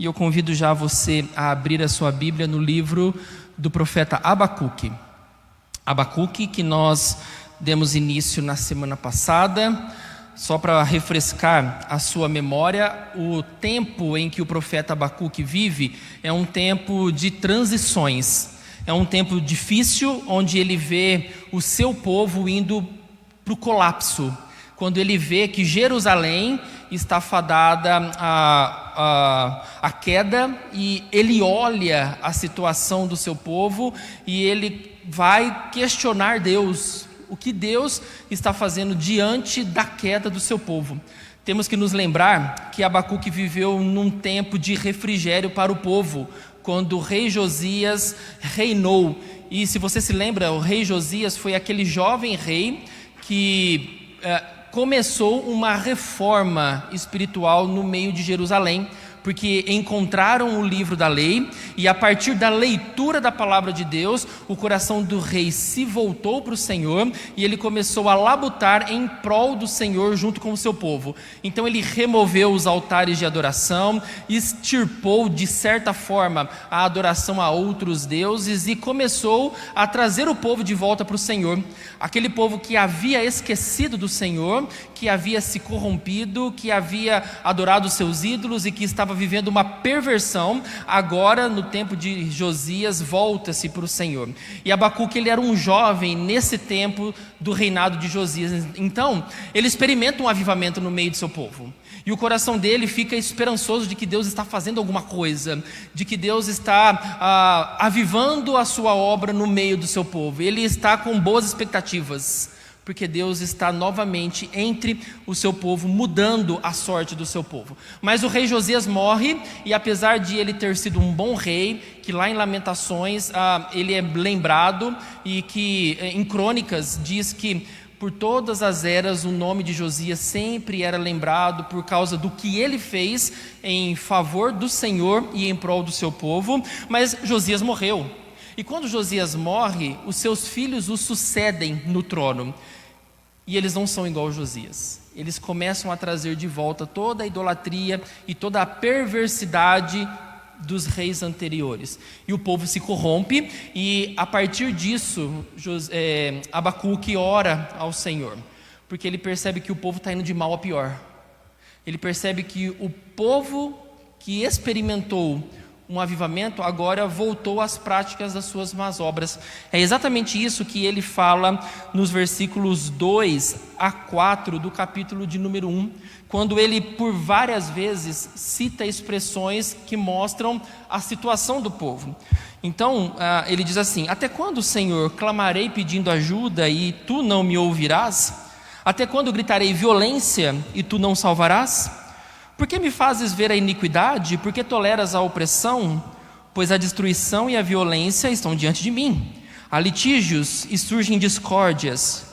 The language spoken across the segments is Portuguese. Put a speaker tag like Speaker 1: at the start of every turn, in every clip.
Speaker 1: E eu convido já você a abrir a sua Bíblia no livro do profeta Abacuque. Abacuque, que nós demos início na semana passada. Só para refrescar a sua memória, o tempo em que o profeta Abacuque vive é um tempo de transições. É um tempo difícil, onde ele vê o seu povo indo para o colapso. Quando ele vê que Jerusalém está fadada à queda, e ele olha a situação do seu povo e ele vai questionar Deus. O que Deus está fazendo diante da queda do seu povo? Temos que nos lembrar que Abacuque viveu num tempo de refrigério para o povo, quando o rei Josias reinou. E se você se lembra, o rei Josias foi aquele jovem rei que começou uma reforma espiritual no meio de Jerusalém, porque encontraram o livro da lei, e a partir da leitura da palavra de Deus, o coração do rei se voltou para o Senhor, e ele começou a labutar em prol do Senhor junto com o seu povo. Então ele removeu os altares de adoração, extirpou de certa forma a adoração a outros deuses, e começou a trazer o povo de volta para o Senhor. Aquele povo que havia esquecido do Senhor, que havia se corrompido, que havia adorado os seus ídolos e que estava vivendo uma perversão, agora no tempo de Josias volta-se para o Senhor. E Abacuque, ele era um jovem nesse tempo do reinado de Josias. Então ele experimenta um avivamento no meio do seu povo, e o coração dele fica esperançoso de que Deus está fazendo alguma coisa, de que Deus está avivando a sua obra no meio do seu povo. Ele está com boas expectativas, porque Deus está novamente entre o seu povo, mudando a sorte do seu povo. Mas o rei Josias morre, e apesar de ele ter sido um bom rei, que lá em Lamentações ele é lembrado, e que em Crônicas diz que por todas as eras o nome de Josias sempre era lembrado por causa do que ele fez em favor do Senhor e em prol do seu povo. Mas Josias morreu, e quando Josias morre, os seus filhos o sucedem no trono, e eles não são igual a Josias. Eles começam a trazer de volta toda a idolatria e toda a perversidade dos reis anteriores, e o povo se corrompe. E a partir disso Abacuque ora ao Senhor, porque ele percebe que o povo está indo de mal a pior. Ele percebe que o povo que experimentou um avivamento agora voltou às práticas das suas más obras. É exatamente isso que ele fala nos versículos 2 a 4 do capítulo de número 1, quando ele por várias vezes cita expressões que mostram a situação do povo. Então ele diz assim: até quando, Senhor, clamarei pedindo ajuda e tu não me ouvirás? Até quando gritarei violência e tu não salvarás? Por que me fazes ver a iniquidade? Por que toleras a opressão? Pois a destruição e a violência estão diante de mim. Há litígios e surgem discórdias.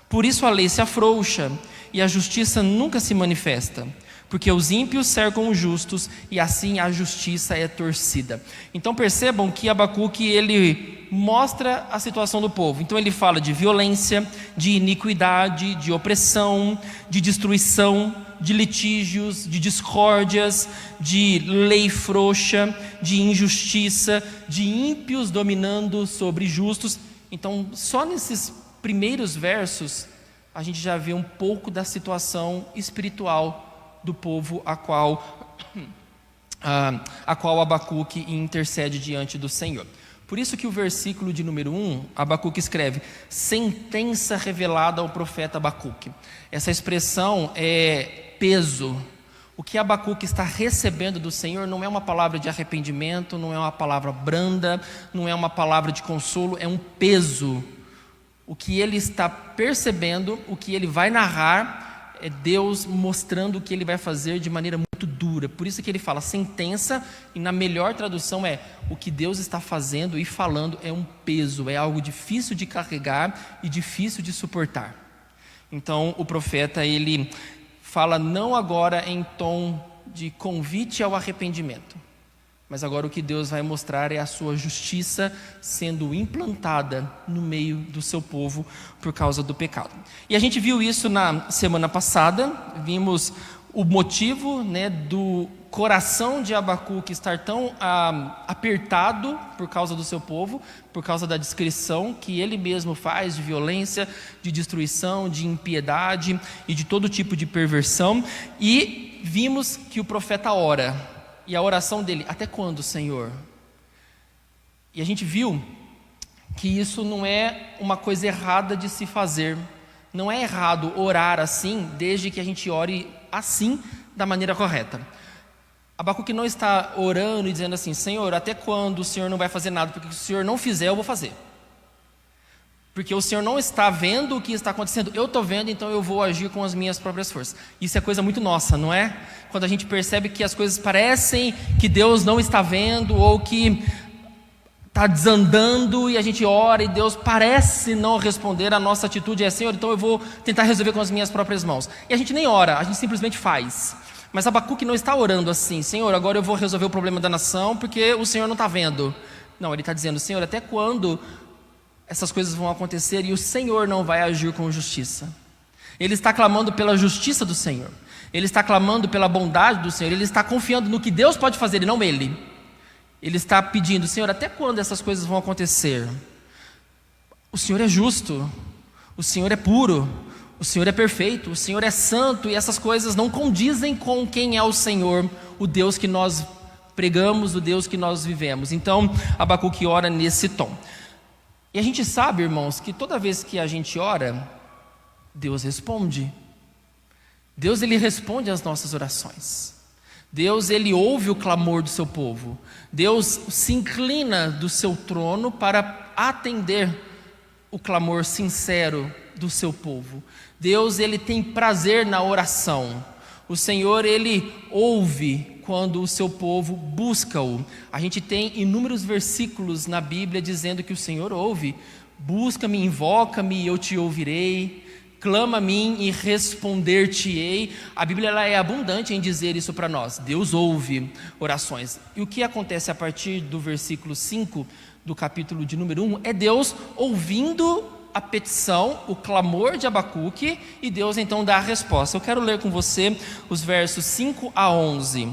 Speaker 1: Por isso a lei se afrouxa e a justiça nunca se manifesta. Porque os ímpios cercam os justos, e assim a justiça é torcida. Então percebam que Abacuque, ele mostra a situação do povo. Então ele fala de violência, de iniquidade, de opressão, de destruição, de litígios, de discórdias, de lei frouxa, de injustiça, de ímpios dominando sobre justos. Então só nesses primeiros versos a gente já vê um pouco da situação espiritual do povo a qual Abacuque intercede diante do Senhor. Por isso que o versículo de número 1, Abacuque escreve: sentença revelada ao profeta Abacuque. Essa expressão é peso. O que Abacuque está recebendo do Senhor não é uma palavra de arrependimento, não é uma palavra branda, não é uma palavra de consolo, é um peso. O que ele está percebendo, o que ele vai narrar, é Deus mostrando o que ele vai fazer de maneira muito dura. Por isso que ele fala sentença, e na melhor tradução é: o que Deus está fazendo e falando é um peso, é algo difícil de carregar e difícil de suportar. Então o profeta, ele fala não agora em tom de convite ao arrependimento, mas agora o que Deus vai mostrar é a sua justiça sendo implantada no meio do seu povo por causa do pecado. E a gente viu isso na semana passada, vimos o motivo, do coração de Abacuque estar tão apertado por causa do seu povo, por causa da descrição que ele mesmo faz de violência, de destruição, de impiedade e de todo tipo de perversão. E vimos que o profeta ora, e a oração dele: até quando, Senhor? E a gente viu que isso não é uma coisa errada de se fazer. Não é errado orar assim, desde que a gente ore assim, da maneira correta. Abacuque não está orando e dizendo assim: Senhor, até quando o Senhor não vai fazer nada? Porque se o Senhor não fizer, eu vou fazer. Porque o Senhor não está vendo o que está acontecendo, eu estou vendo, então eu vou agir com as minhas próprias forças. Isso é coisa muito nossa, não é? Quando a gente percebe que as coisas parecem que Deus não está vendo, ou que está desandando e a gente ora e Deus parece não responder, a nossa atitude é: Senhor, então eu vou tentar resolver com as minhas próprias mãos. E a gente nem ora, a gente simplesmente faz. Mas Abacuque não está orando assim: Senhor, agora eu vou resolver o problema da nação porque o Senhor não está vendo. Não, ele está dizendo: Senhor, até quando essas coisas vão acontecer e o Senhor não vai agir com justiça? Ele está clamando pela justiça do Senhor, ele está clamando pela bondade do Senhor, ele está confiando no que Deus pode fazer e não ele. Ele está pedindo: Senhor, até quando essas coisas vão acontecer? O Senhor é justo, o Senhor é puro, o Senhor é perfeito, o Senhor é santo, e essas coisas não condizem com quem é o Senhor, o Deus que nós pregamos, o Deus que nós vivemos. Então Abacuque ora nesse tom. E a gente sabe, irmãos, que toda vez que a gente ora, Deus responde. Deus, ele responde às nossas orações. Deus, ele ouve o clamor do seu povo. Deus se inclina do seu trono para atender o clamor sincero do seu povo. Deus, ele tem prazer na oração. O Senhor, ele ouve quando o seu povo busca-o. A gente tem inúmeros versículos na Bíblia dizendo que o Senhor ouve. Busca-me, invoca-me e eu te ouvirei. Clama a mim e responder-te-ei. A Bíblia, ela é abundante em dizer isso para nós. Deus ouve orações. E o que acontece a partir do versículo 5 do capítulo de número 1 é Deus ouvindo a petição, o clamor de Abacuque, e Deus então dá a resposta. Eu quero ler com você os versos 5 a 11.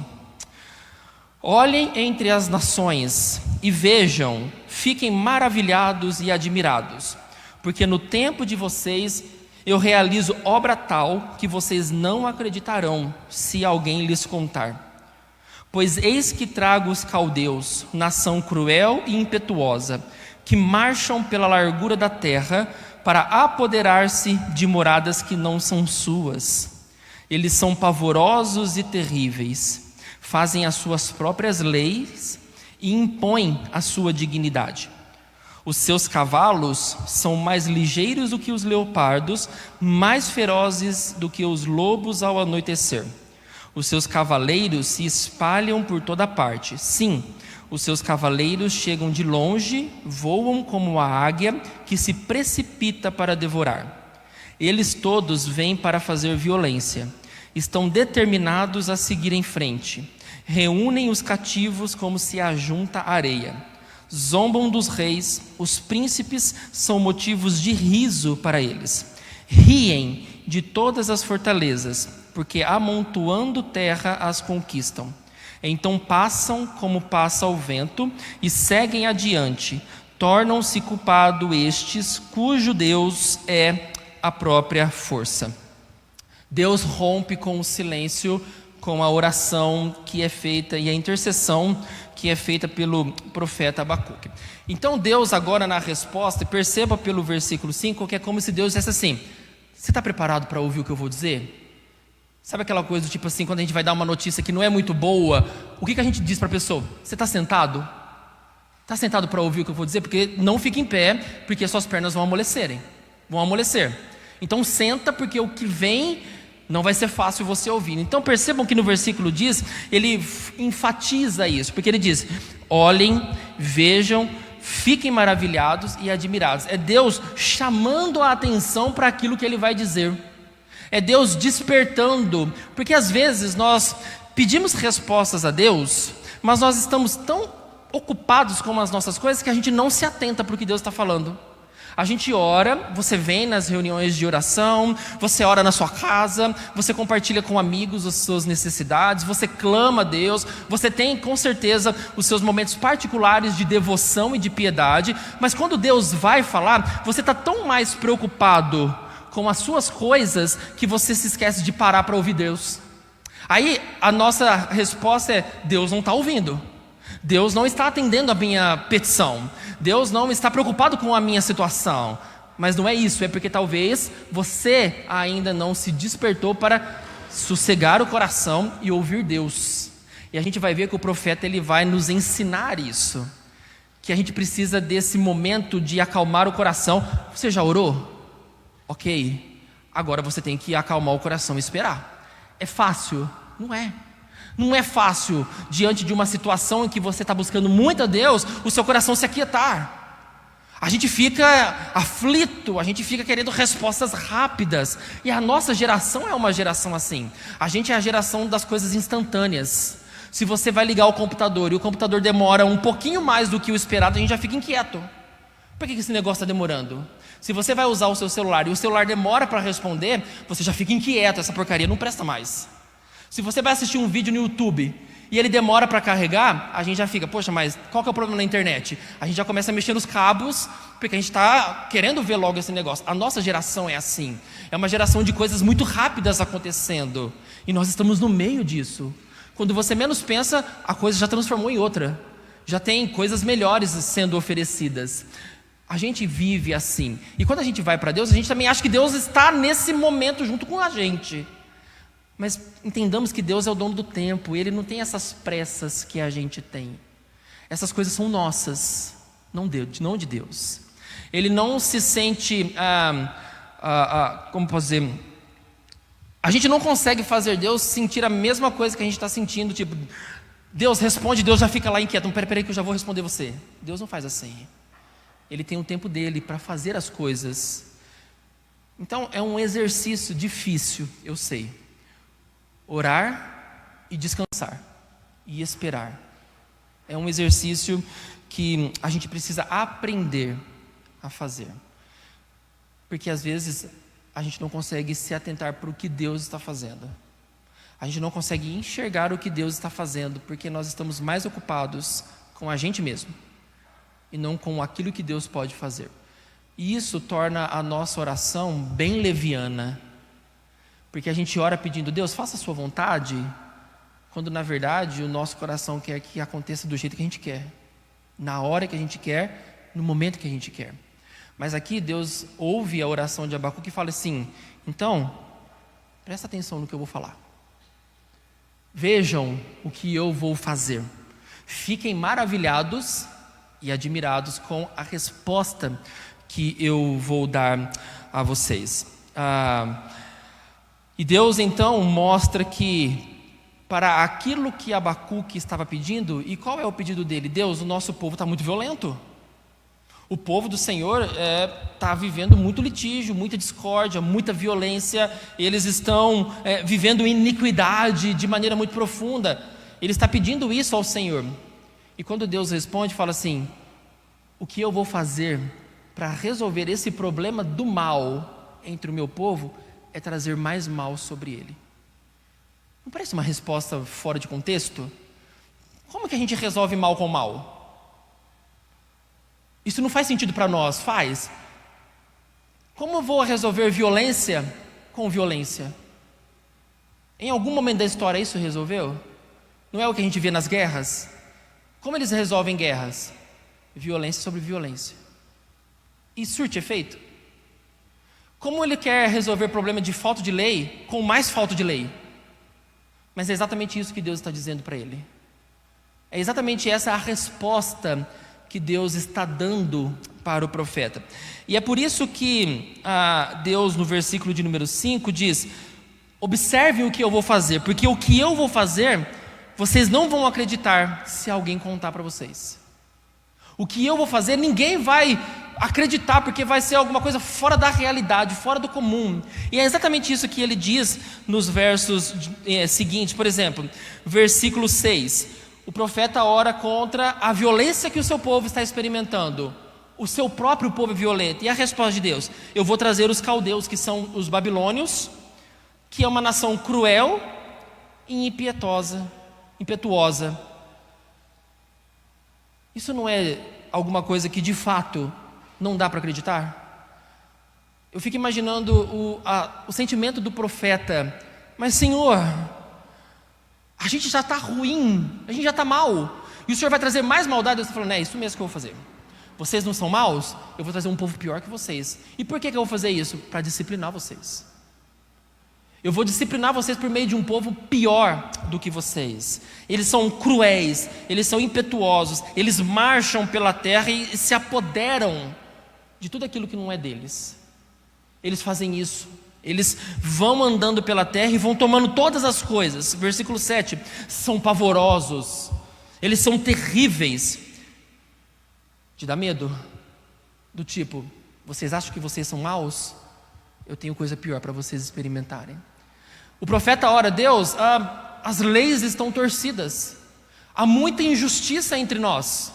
Speaker 1: Olhem entre as nações e vejam, fiquem maravilhados e admirados, porque no tempo de vocês eu realizo obra tal que vocês não acreditarão se alguém lhes contar. Pois eis que trago os caldeus, nação cruel e impetuosa, que marcham pela largura da terra para apoderar-se de moradas que não são suas. Eles são pavorosos e terríveis, fazem as suas próprias leis e impõem a sua dignidade. Os seus cavalos são mais ligeiros do que os leopardos, mais ferozes do que os lobos ao anoitecer. Os seus cavaleiros se espalham por toda parte. Sim, os seus cavaleiros chegam de longe, voam como a águia que se precipita para devorar. Eles todos vêm para fazer violência. Estão determinados a seguir em frente. Reúnem os cativos como se ajunta a areia. Zombam dos reis, os príncipes são motivos de riso para eles. Riem de todas as fortalezas, porque amontoando terra as conquistam. Então passam como passa o vento e seguem adiante. Tornam-se culpados estes, cujo Deus é a própria força. Deus rompe com o silêncio, com a oração que é feita e a intercessão que é feita pelo profeta Abacuque. Então Deus agora na resposta, perceba pelo versículo 5, que é como se Deus dissesse assim: você está preparado para ouvir o que eu vou dizer? Sabe aquela coisa do tipo assim, quando a gente vai dar uma notícia que não é muito boa, o que a gente diz para a pessoa? Você está sentado? Está sentado para ouvir o que eu vou dizer? Porque não fique em pé, porque suas pernas vão amolecer. Então senta, porque o que vem não vai ser fácil você ouvir. Então percebam que no versículo diz, ele enfatiza isso, porque ele diz: olhem, vejam, fiquem maravilhados e admirados. É Deus chamando a atenção para aquilo que ele vai dizer. É Deus despertando, porque às vezes nós pedimos respostas a Deus, mas nós estamos tão ocupados com as nossas coisas que a gente não se atenta para o que Deus está falando. A gente ora, você vem nas reuniões de oração, você ora na sua casa, você compartilha com amigos as suas necessidades, você clama a Deus, você tem com certeza os seus momentos particulares de devoção e de piedade, mas quando Deus vai falar, você está tão mais preocupado com as suas coisas que você se esquece de parar para ouvir Deus. Aí a nossa resposta é: Deus não está ouvindo, Deus não está atendendo a minha petição, Deus não está preocupado com a minha situação. Mas não é isso, é porque talvez você ainda não se despertou para sossegar o coração e ouvir Deus. E a gente vai ver que o profeta ele vai nos ensinar isso, que a gente precisa desse momento de acalmar o coração. Você já orou? Ok, agora você tem que acalmar o coração e esperar. É fácil? Não é. Não é fácil, diante de uma situação em que você está buscando muito a Deus, o seu coração se aquietar. A gente fica aflito, a gente fica querendo respostas rápidas. E a nossa geração é uma geração assim. A gente é a geração das coisas instantâneas. Se você vai ligar o computador e o computador demora um pouquinho mais do que o esperado, a gente já fica inquieto. Por que esse negócio está demorando? Se você vai usar o seu celular e o celular demora para responder, você já fica inquieto, essa porcaria não presta mais. Se você vai assistir um vídeo no YouTube e ele demora para carregar, a gente já fica: poxa, mas qual que é o problema na internet? A gente já começa a mexer nos cabos, porque a gente está querendo ver logo esse negócio. A nossa geração é assim, é uma geração de coisas muito rápidas acontecendo, e nós estamos no meio disso. Quando você menos pensa, a coisa já transformou em outra, já tem coisas melhores sendo oferecidas. A gente vive assim, e quando a gente vai para Deus, a gente também acha que Deus está nesse momento junto com a gente. Mas entendamos que Deus é o dono do tempo, Ele não tem essas pressas que a gente tem. Essas coisas são nossas, não de Deus. Ele não se sente, como posso dizer, a gente não consegue fazer Deus sentir a mesma coisa que a gente está sentindo, tipo, Deus responde, Deus já fica lá inquieto: peraí que eu já vou responder você. Deus não faz assim. Ele tem o tempo dele para fazer as coisas. Então é um exercício difícil, eu sei. Orar e descansar e esperar é um exercício que a gente precisa aprender a fazer, porque às vezes a gente não consegue se atentar para o que Deus está fazendo. A gente não consegue enxergar o que Deus está fazendo, porque nós estamos mais ocupados com a gente mesmo e não com aquilo que Deus pode fazer. E isso torna a nossa oração bem leviana, porque a gente ora pedindo: Deus, faça a sua vontade, quando na verdade o nosso coração quer que aconteça do jeito que a gente quer, na hora que a gente quer, no momento que a gente quer. Mas aqui Deus ouve a oração de Abacuque e fala assim: então, presta atenção no que eu vou falar. Vejam o que eu vou fazer. Fiquem maravilhados e admirados com a resposta que eu vou dar a vocês. E Deus então mostra que para aquilo que Abacuque estava pedindo, e qual é o pedido dele? Deus, o nosso povo está muito violento. O povo do Senhor está vivendo muito litígio, muita discórdia, muita violência. Eles estão vivendo iniquidade de maneira muito profunda. Ele está pedindo isso ao Senhor. E quando Deus responde, fala assim: o que eu vou fazer para resolver esse problema do mal entre o meu povo é trazer mais mal sobre ele. Não parece uma resposta fora de contexto? Como que a gente resolve mal com mal? Isso não faz sentido para nós, faz? Como eu vou resolver violência com violência? Em algum momento da história isso resolveu? Não é o que a gente vê nas guerras? Como eles resolvem guerras? Violência sobre violência. E surte efeito? Como ele quer resolver problema de falta de lei com mais falta de lei? Mas é exatamente isso que Deus está dizendo para ele. É exatamente essa a resposta que Deus está dando para o profeta. E é por isso que Deus, no versículo de número 5, diz: observem o que eu vou fazer, porque o que eu vou fazer, vocês não vão acreditar se alguém contar para vocês. O que eu vou fazer, ninguém vai acreditar, porque vai ser alguma coisa fora da realidade, fora do comum. E é exatamente isso que ele diz nos versos seguintes. Por exemplo, versículo 6. O profeta ora contra a violência que o seu povo está experimentando. o seu próprio povo é violento. E a resposta de Deus: eu vou trazer os caldeus, que são os babilônios, que é uma nação cruel e impetuosa. Isso não é alguma coisa que de fato não dá para acreditar? Eu fico imaginando o sentimento do profeta: mas Senhor, a gente já está ruim, a gente já está mal, e o Senhor vai trazer mais maldade? Deus está falando: é isso mesmo que eu vou fazer. Vocês não são maus? Eu vou trazer um povo pior que vocês. E por que eu vou fazer isso? Para disciplinar vocês. Eu vou disciplinar vocês por meio de um povo pior do que vocês. Eles são cruéis, eles são impetuosos, eles marcham pela terra e se apoderam de tudo aquilo que não é deles. Eles fazem isso, eles vão andando pela terra e vão tomando todas as coisas. Versículo 7, são pavorosos, eles são terríveis. Te dá medo? Do tipo, vocês acham que vocês são maus? Eu tenho coisa pior para vocês experimentarem. O profeta ora: Deus, as leis estão torcidas, há muita injustiça entre nós.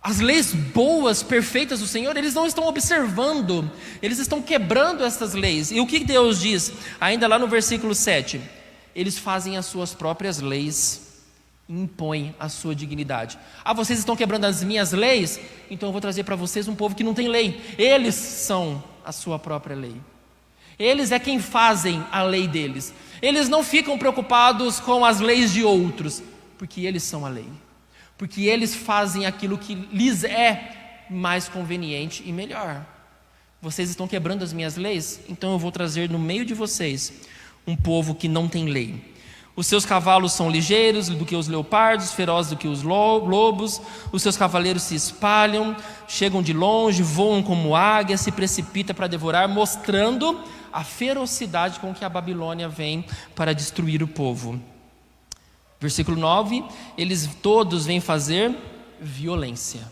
Speaker 1: As leis boas, perfeitas do Senhor, eles não estão observando, eles estão quebrando essas leis. E o que Deus diz? Ainda lá no versículo 7, eles fazem as suas próprias leis, impõem a sua dignidade. Vocês estão quebrando as minhas leis? Então eu vou trazer para vocês um povo que não tem lei. Eles são a sua própria lei. Eles é quem fazem a lei deles. Eles não ficam preocupados com as leis de outros, porque eles são a lei. Porque eles fazem aquilo que lhes é mais conveniente e melhor. Vocês estão quebrando as minhas leis? Então eu vou trazer no meio de vocês um povo que não tem lei. Os seus cavalos são ligeiros do que os leopardos, ferozes do que os lobos. Os seus cavaleiros se espalham, chegam de longe, voam como águia, se precipita para devorar, mostrando a ferocidade com que a Babilônia vem para destruir o povo. Versículo 9, eles todos vêm fazer violência.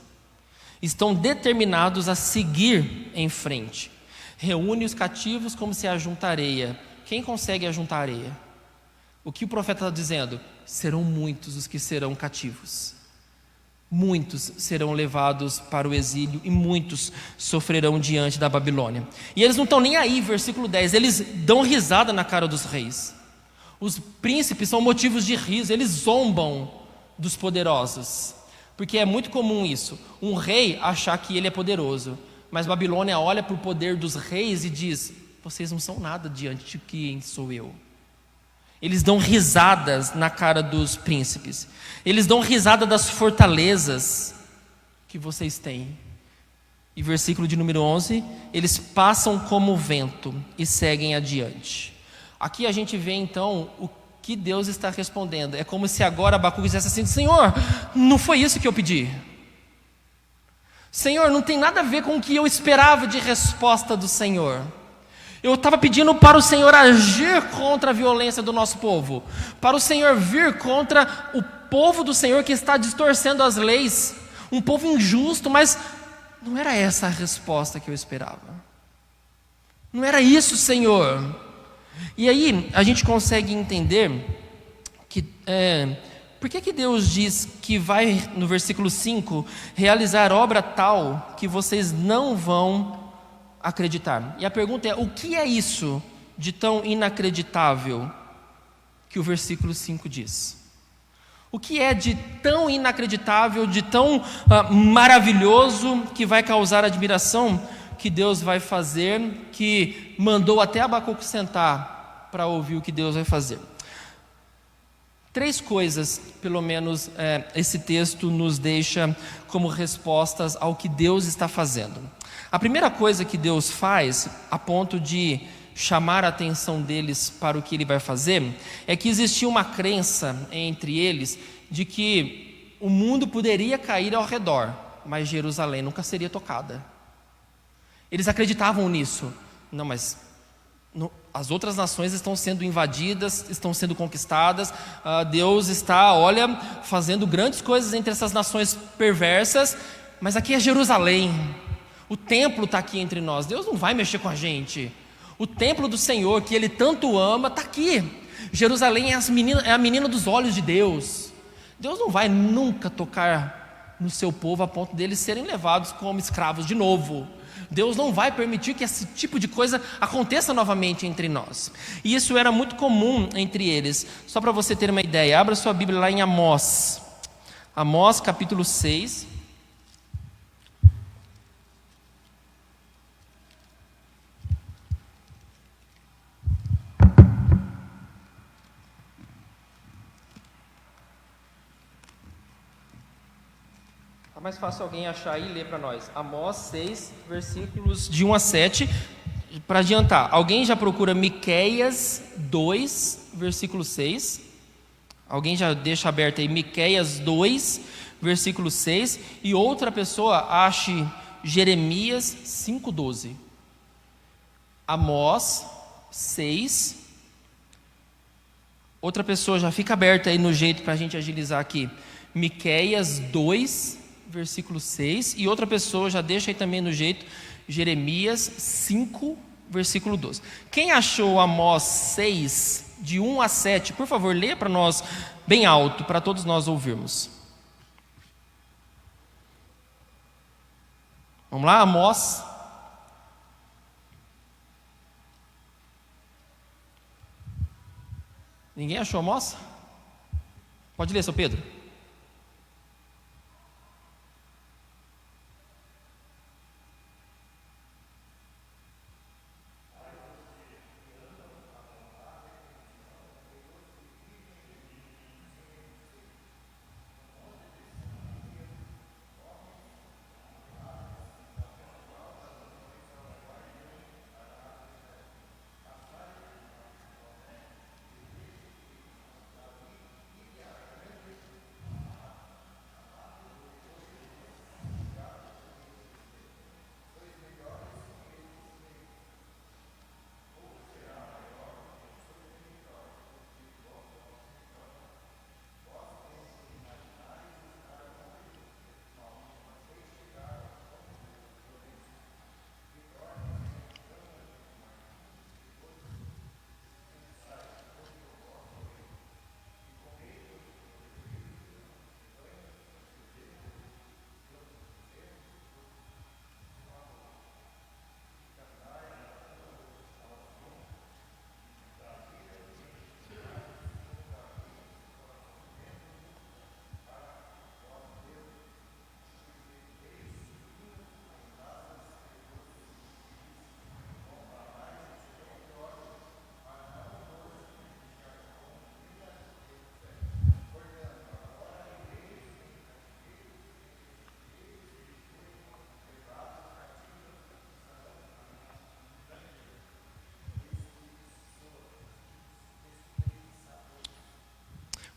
Speaker 1: Estão determinados a seguir em frente. Reúne os cativos como se ajunta areia. Quem consegue ajuntar areia? O que o profeta está dizendo? Serão muitos os que serão cativos. Muitos serão levados para o exílio e muitos sofrerão diante da Babilônia. E eles não estão nem aí, versículo 10, eles dão risada na cara dos reis. Os príncipes são motivos de riso, eles zombam dos poderosos. Porque é muito comum isso, um rei achar que ele é poderoso, mas Babilônia olha para o poder dos reis e diz: vocês não são nada diante de quem sou eu. Eles dão risadas na cara dos príncipes. Eles dão risada das fortalezas que vocês têm. E versículo de número 11, eles passam como vento e seguem adiante. Aqui a gente vê então o que Deus está respondendo. É como se agora Abacuque dissesse assim: Senhor, não foi isso que eu pedi. Senhor, não tem nada a ver com o que eu esperava de resposta do Senhor. Eu estava pedindo para o Senhor agir contra a violência do nosso povo, para o Senhor vir contra o povo do Senhor que está distorcendo as leis, um povo injusto, mas não era essa a resposta que eu esperava. Não era isso, Senhor. E aí a gente consegue entender que por que Deus diz que vai, no versículo 5, realizar obra tal que vocês não vão acreditar. E a pergunta é: o que é isso de tão inacreditável que o versículo 5 diz? O que é de tão inacreditável, de tão maravilhoso, que vai causar admiração, que Deus vai fazer, que mandou até Abacuque sentar para ouvir o que Deus vai fazer? 3 coisas, pelo menos, esse texto nos deixa como respostas ao que Deus está fazendo. A primeira coisa que Deus faz, a ponto de chamar a atenção deles para o que Ele vai fazer, é que existia uma crença entre eles de que o mundo poderia cair ao redor, mas Jerusalém nunca seria tocada. Eles acreditavam nisso. Não, mas as outras nações estão sendo invadidas, estão sendo conquistadas, Deus está, fazendo grandes coisas entre essas nações perversas, mas aqui é Jerusalém, o templo está aqui entre nós, Deus não vai mexer com a gente. O templo do Senhor, que Ele tanto ama, está aqui. Jerusalém é a menina dos olhos de Deus. Deus não vai nunca tocar no seu povo a ponto deles serem levados como escravos de novo. Deus não vai permitir que esse tipo de coisa aconteça novamente entre nós. E isso era muito comum entre eles. Só para você ter uma ideia, abra sua Bíblia lá em Amós. Amós capítulo 6. Tá mais fácil alguém achar aí e ler para nós. Amós 6, versículos de 1 a 7. Para adiantar, alguém já procura Miqueias 2, versículo 6? Alguém já deixa aberto aí Miqueias 2, versículo 6? E outra pessoa ache Jeremias 5:12. Amós 6. Outra pessoa já fica aberta aí no jeito para a gente agilizar aqui. Miqueias 2, versículo 6. E outra pessoa já deixa aí também no jeito Jeremias 5, versículo 12. Quem achou Amós 6, de 1 a 7, por favor, leia para nós bem alto, para todos nós ouvirmos. Vamos lá, Amós. Ninguém achou Amós? Pode ler, seu Pedro.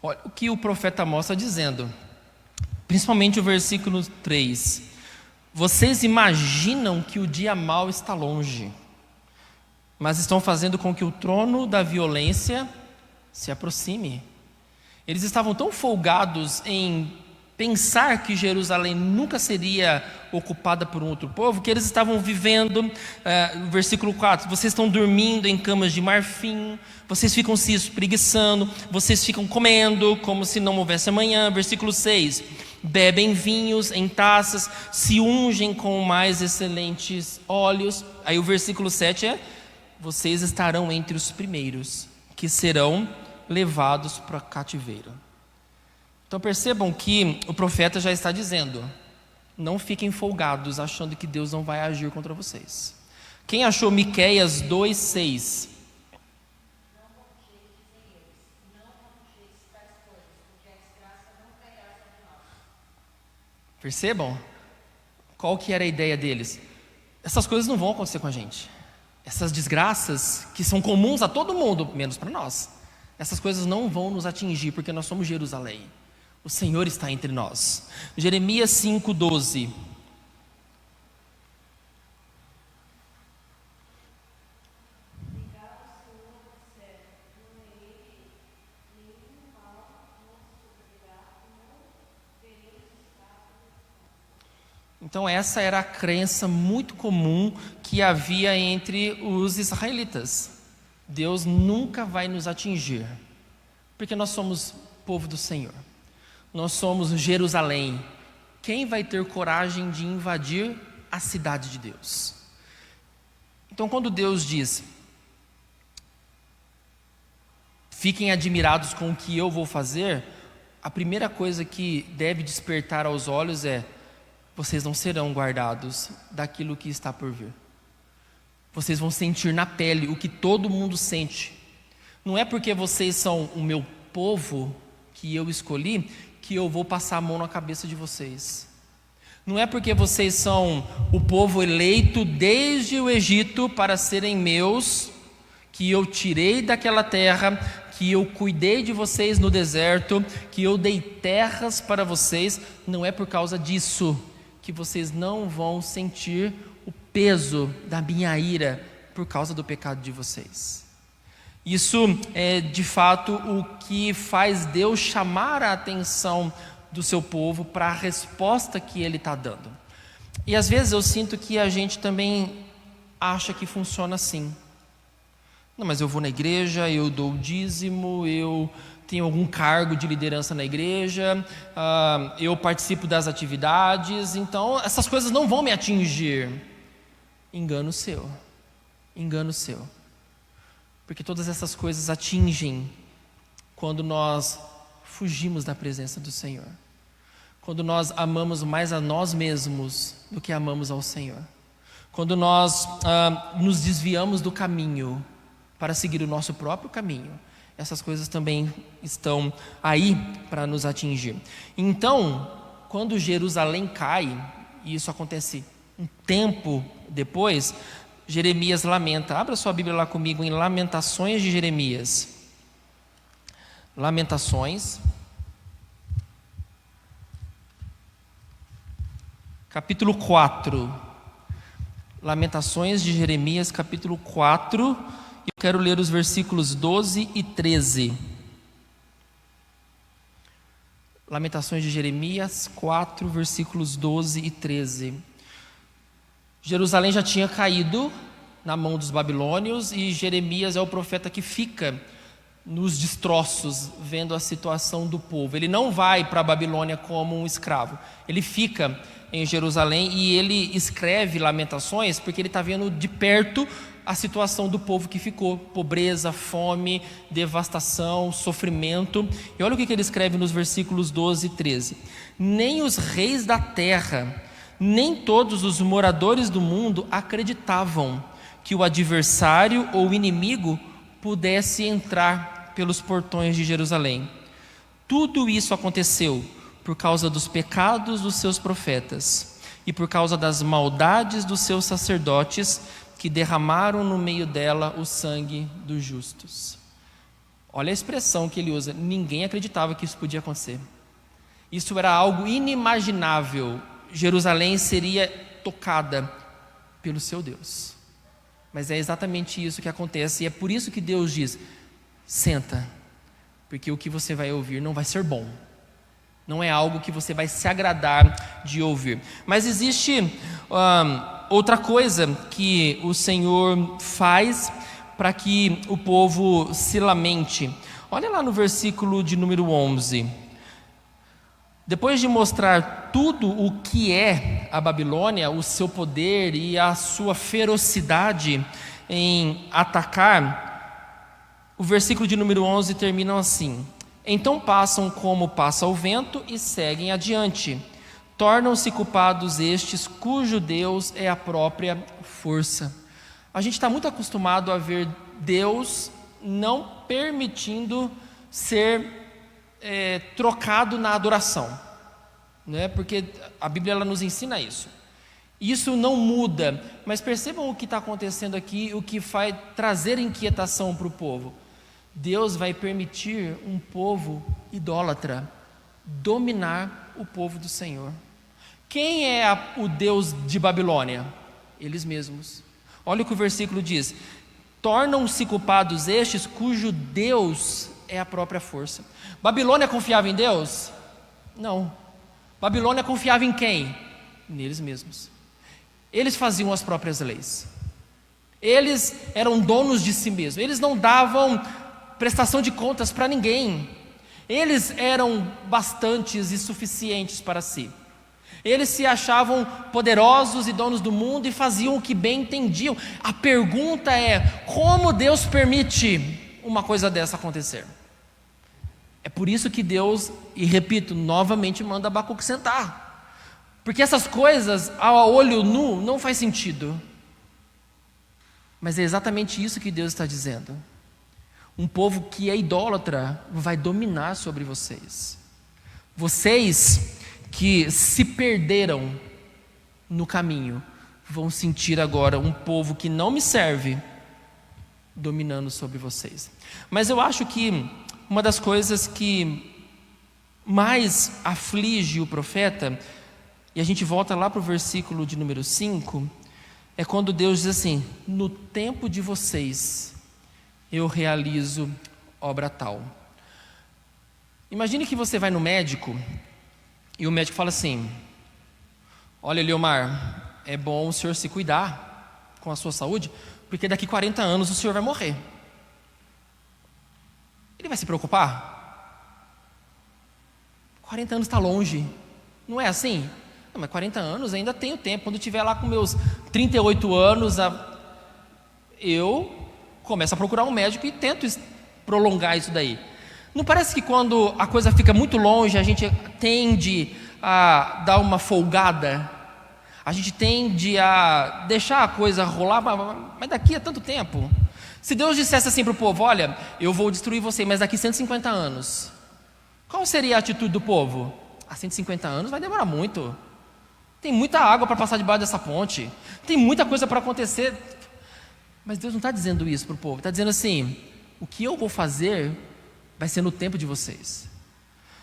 Speaker 1: Olha o que o profeta Amós está dizendo, principalmente o versículo 3. Vocês imaginam que o dia mau está longe, mas estão fazendo com que o trono da violência se aproxime. Eles estavam tão folgados em pensar que Jerusalém nunca seria ocupada por um outro povo, que eles estavam vivendo, versículo 4, vocês estão dormindo em camas de marfim, vocês ficam se espreguiçando, vocês ficam comendo como se não houvesse amanhã. Versículo 6, bebem vinhos em taças, se ungem com mais excelentes óleos. Aí o versículo 7 é: vocês estarão entre os primeiros que serão levados para cativeiro. Então percebam que o profeta já está dizendo: não fiquem folgados achando que Deus não vai agir contra vocês. Quem achou Miqueias 2:6? Percebam qual que era a ideia deles? Essas coisas não vão acontecer com a gente. Essas desgraças que são comuns a todo mundo, menos para nós, essas coisas não vão nos atingir, porque nós somos Jerusalém. O Senhor está entre nós. Jeremias 5:12. Então essa era a crença muito comum que havia entre os israelitas. Deus nunca vai nos atingir, porque nós somos povo do Senhor. Nós somos Jerusalém, quem vai ter coragem de invadir a cidade de Deus? Então, quando Deus diz: fiquem admirados com o que eu vou fazer, a primeira coisa que deve despertar aos olhos é: vocês não serão guardados daquilo que está por vir. Vocês vão sentir na pele o que todo mundo sente. Não é porque vocês são o meu povo que eu escolhi que eu vou passar a mão na cabeça de vocês. Não é porque vocês são o povo eleito desde o Egito para serem meus, que eu tirei daquela terra, que eu cuidei de vocês no deserto, que eu dei terras para vocês. Não é por causa disso que vocês não vão sentir o peso da minha ira por causa do pecado de vocês. Isso é de fato o que faz Deus chamar a atenção do seu povo para a resposta que Ele está dando. E às vezes eu sinto que a gente também acha que funciona assim. Não, mas eu vou na igreja, eu dou o dízimo, eu tenho algum cargo de liderança na igreja, eu participo das atividades, então essas coisas não vão me atingir. Engano seu, engano seu. Porque todas essas coisas atingem quando nós fugimos da presença do Senhor. Quando nós amamos mais a nós mesmos do que amamos ao Senhor. Quando nós nos desviamos do caminho para seguir o nosso próprio caminho. Essas coisas também estão aí para nos atingir. Então, quando Jerusalém cai, e isso acontece um tempo depois, Jeremias lamenta. Abra sua Bíblia lá comigo em Lamentações de Jeremias. Lamentações, capítulo 4. Lamentações de Jeremias, capítulo 4. Eu quero ler os versículos 12 e 13. Lamentações de Jeremias 4, versículos 12 e 13. Jerusalém já tinha caído na mão dos babilônios e Jeremias é o profeta que fica nos destroços, vendo a situação do povo. Ele não vai para a Babilônia como um escravo, ele fica em Jerusalém e ele escreve Lamentações porque ele está vendo de perto a situação do povo que ficou: pobreza, fome, devastação, sofrimento. E olha o que ele escreve nos versículos 12 e 13: nem os reis da terra, nem todos os moradores do mundo acreditavam que o adversário ou o inimigo pudesse entrar pelos portões de Jerusalém. Tudo isso aconteceu por causa dos pecados dos seus profetas e por causa das maldades dos seus sacerdotes, que derramaram no meio dela o sangue dos justos. Olha a expressão que ele usa: ninguém acreditava que isso podia acontecer. Isso era algo inimaginável. Jerusalém seria tocada pelo seu Deus. Mas é exatamente isso que acontece, e é por isso que Deus diz: senta, porque o que você vai ouvir não vai ser bom. Não é algo que você vai se agradar de ouvir. Mas existe outra coisa que o Senhor faz para que o povo se lamente. Olha lá no versículo de número 11. Depois de mostrar tudo o que é a Babilônia, o seu poder e a sua ferocidade em atacar, o versículo de número 11 termina assim: então passam como passa o vento e seguem adiante. Tornam-se culpados estes cujo Deus é a própria força. A gente está muito acostumado a ver Deus não permitindo ser trocado na adoração, né? Porque a Bíblia ela nos ensina isso. Isso não muda, mas percebam o que está acontecendo aqui, o que vai trazer inquietação para o povo. Deus vai permitir um povo idólatra dominar o povo do Senhor. Quem é o Deus de Babilônia? Eles mesmos. Olha o que o versículo diz: tornam-se culpados estes cujo Deus é a própria força. Babilônia confiava em Deus? Não. Babilônia confiava em quem? Neles mesmos. Eles faziam as próprias leis. Eles eram donos de si mesmos. Eles não davam prestação de contas para ninguém. Eles eram bastantes e suficientes para si. Eles se achavam poderosos e donos do mundo e faziam o que bem entendiam. A pergunta é: como Deus permite uma coisa dessa acontecer? É por isso que Deus, e repito, novamente manda Abacuque sentar. Porque essas coisas, a olho nu, não faz sentido. Mas é exatamente isso que Deus está dizendo. Um povo que é idólatra vai dominar sobre vocês. Vocês que se perderam no caminho vão sentir agora um povo que não me serve dominando sobre vocês. Mas eu acho que uma das coisas que mais aflige o profeta, e a gente volta lá para o versículo de número 5, é quando Deus diz assim: no tempo de vocês eu realizo obra tal. Imagine que você vai no médico e o médico fala assim: olha, Eliomar, é bom o senhor se cuidar com a sua saúde, porque daqui 40 anos o senhor vai morrer. Ele vai se preocupar? 40 anos está longe, não é assim? Não, mas 40 anos ainda tenho tempo. Quando eu estiver lá com meus 38 anos, eu começo a procurar um médico e tento prolongar isso daí. Não parece que quando a coisa fica muito longe, a gente tende a dar uma folgada? A gente tende a deixar a coisa rolar, mas daqui a tanto tempo. Se Deus dissesse assim para o povo: olha, eu vou destruir você, mas daqui 150 anos. Qual seria a atitude do povo? 150 anos vai demorar muito. Tem muita água para passar debaixo dessa ponte. Tem muita coisa para acontecer. Mas Deus não está dizendo isso para o povo. Está dizendo assim: o que eu vou fazer vai ser no tempo de vocês.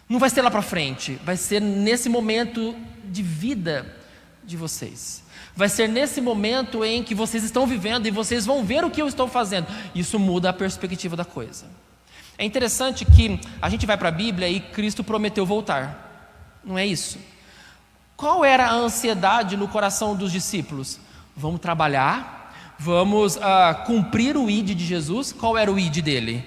Speaker 1: Não vai ser lá para frente. Vai ser nesse momento de vida de vocês. Vai ser nesse momento em que vocês estão vivendo e vocês vão ver o que eu estou fazendo. Isso muda a perspectiva da coisa. É interessante que a gente vai para a Bíblia e Cristo prometeu voltar. Não é isso? Qual era a ansiedade no coração dos discípulos? Vamos trabalhar, vamos cumprir o ID de Jesus. Qual era o ID dele?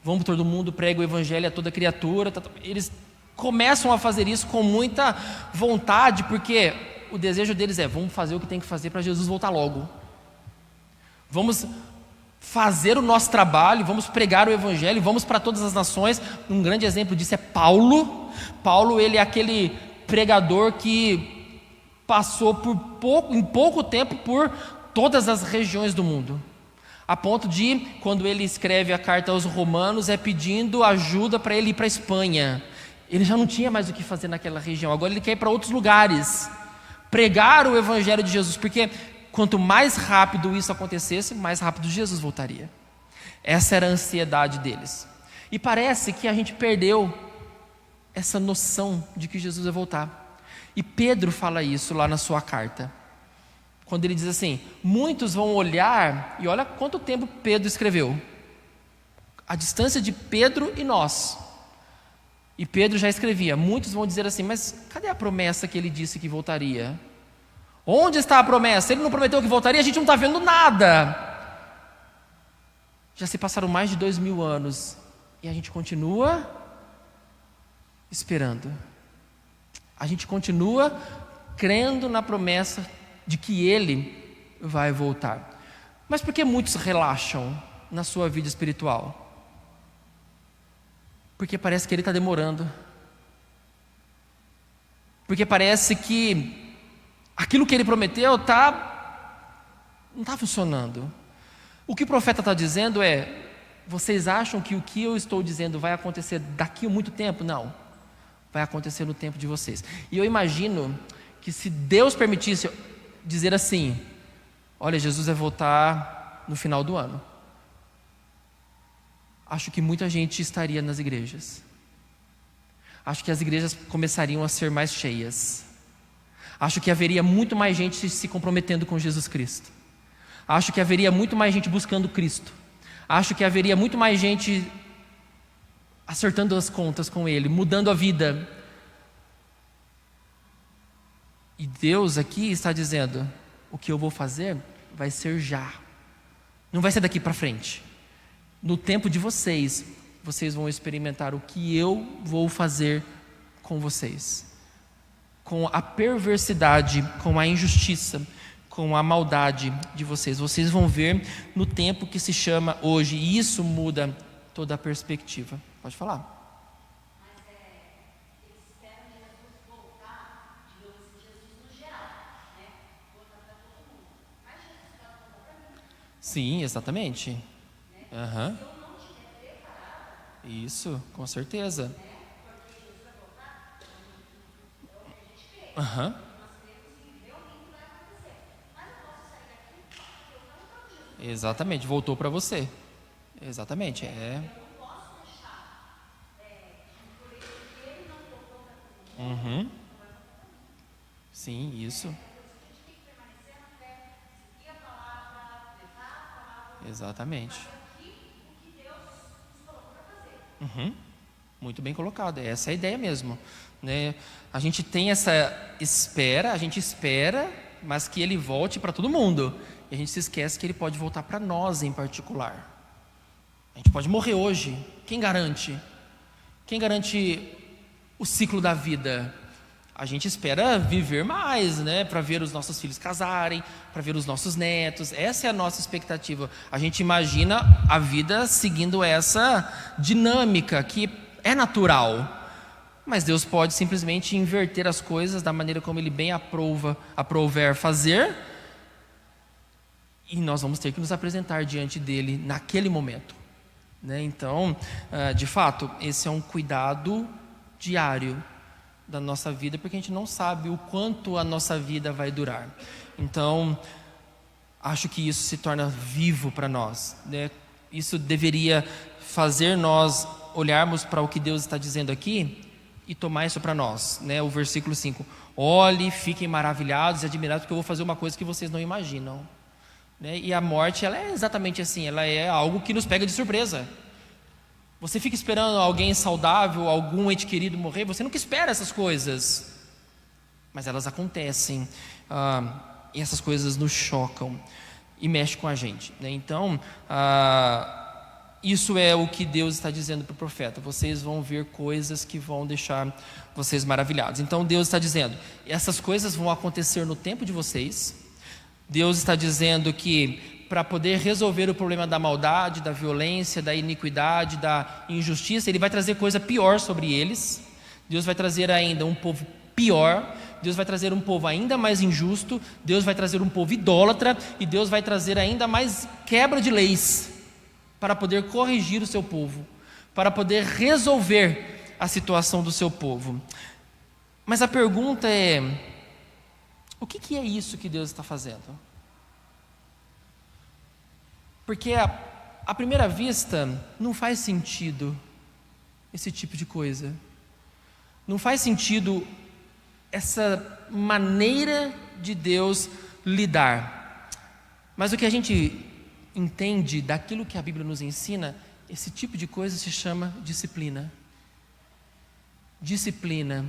Speaker 1: Vamos todo mundo, prega o evangelho a toda criatura. Eles começam a fazer isso com muita vontade, porque o desejo deles é: vamos fazer o que tem que fazer para Jesus voltar logo. Vamos fazer o nosso trabalho, vamos pregar o evangelho, vamos para todas as nações. Um grande exemplo disso é Paulo. Paulo, ele é aquele pregador que passou em pouco tempo por todas as regiões do mundo, a ponto de, quando ele escreve a carta aos Romanos, é pedindo ajuda para ele ir para a Espanha. Ele já não tinha mais o que fazer naquela região, agora ele quer ir para outros lugares, pregar o evangelho de Jesus, porque quanto mais rápido isso acontecesse, mais rápido Jesus voltaria. Essa era a ansiedade deles. E parece que a gente perdeu essa noção de que Jesus vai voltar. E Pedro fala isso lá na sua carta, quando ele diz assim: muitos vão olhar, e olha quanto tempo Pedro escreveu, a distância de Pedro e nós. E Pedro já escrevia: muitos vão dizer assim, mas cadê a promessa que ele disse que voltaria? Onde está a promessa? Ele não prometeu que voltaria, a gente não está vendo nada. Já se passaram mais de 2000 anos e a gente continua esperando. A gente continua crendo na promessa de que Ele vai voltar. Mas por que muitos relaxam na sua vida espiritual? Porque parece que Ele está demorando. Porque parece que aquilo que Ele prometeu não está funcionando. O que o profeta está dizendo é: vocês acham que o que eu estou dizendo vai acontecer daqui a muito tempo? Não. Vai acontecer no tempo de vocês. E eu imagino que, se Deus permitisse dizer assim: olha, Jesus vai voltar no final do ano, acho que muita gente estaria nas igrejas. Acho que as igrejas começariam a ser mais cheias. Acho que haveria muito mais gente se comprometendo com Jesus Cristo. Acho que haveria muito mais gente buscando Cristo. Acho que haveria muito mais gente acertando as contas com Ele, mudando a vida. E Deus aqui está dizendo: o que eu vou fazer vai ser já. Não vai ser daqui para frente. No tempo de vocês, vocês vão experimentar o que eu vou fazer com vocês. com a perversidade, com a injustiça, com a maldade de vocês. Vocês vão ver no tempo que se chama hoje, e isso muda toda a perspectiva. Pode falar. Sim, exatamente. Aham. Isso, com certeza. Aham. Exatamente, voltou para você. Exatamente, é. Uhum. Sim, isso. Exatamente. Uhum. Muito bem colocado. Essa é a ideia mesmo, né? A gente tem essa espera, a gente espera, mas que ele volte para todo mundo. E a gente se esquece que ele pode voltar para nós em particular. A gente pode morrer hoje. Quem garante? Quem garante o ciclo da vida? A gente espera viver mais, né? Para ver os nossos filhos casarem, para ver os nossos netos. Essa é a nossa expectativa. A gente imagina a vida seguindo essa dinâmica que é natural. Mas Deus pode simplesmente inverter as coisas da maneira como Ele bem aprouver fazer, e nós vamos ter que nos apresentar diante dele naquele momento, né? Então, de fato, esse é um cuidado diário da nossa vida, porque a gente não sabe o quanto a nossa vida vai durar. Então, acho que isso se torna vivo para nós, né? Isso deveria fazer nós olharmos para o que Deus está dizendo aqui e tomar isso para nós, né? O versículo 5: olhe, fiquem maravilhados e admirados, porque eu vou fazer uma coisa que vocês não imaginam, né? E a morte, ela é exatamente assim, ela é algo que nos pega de surpresa. Você fica esperando alguém saudável, algum ente querido morrer, você nunca espera essas coisas, mas elas acontecem, e essas coisas nos chocam e mexem com a gente, né? Então, isso é o que Deus está dizendo para o profeta: vocês vão ver coisas que vão deixar vocês maravilhados. Então Deus está dizendo, essas coisas vão acontecer no tempo de vocês. Deus está dizendo que para poder resolver o problema da maldade, da violência, da iniquidade, da injustiça, Ele vai trazer coisa pior sobre eles. Deus vai trazer ainda um povo pior. Deus vai trazer um povo ainda mais injusto. Deus vai trazer um povo idólatra. E Deus vai trazer ainda mais quebra de leis, para poder corrigir o seu povo, para poder resolver a situação do seu povo. Mas a pergunta é: o que é isso que Deus está fazendo? Porque à primeira vista não faz sentido esse tipo de coisa. Não faz sentido essa maneira de Deus lidar. Mas o que a gente entende daquilo que a Bíblia nos ensina, esse tipo de coisa se chama disciplina. Disciplina.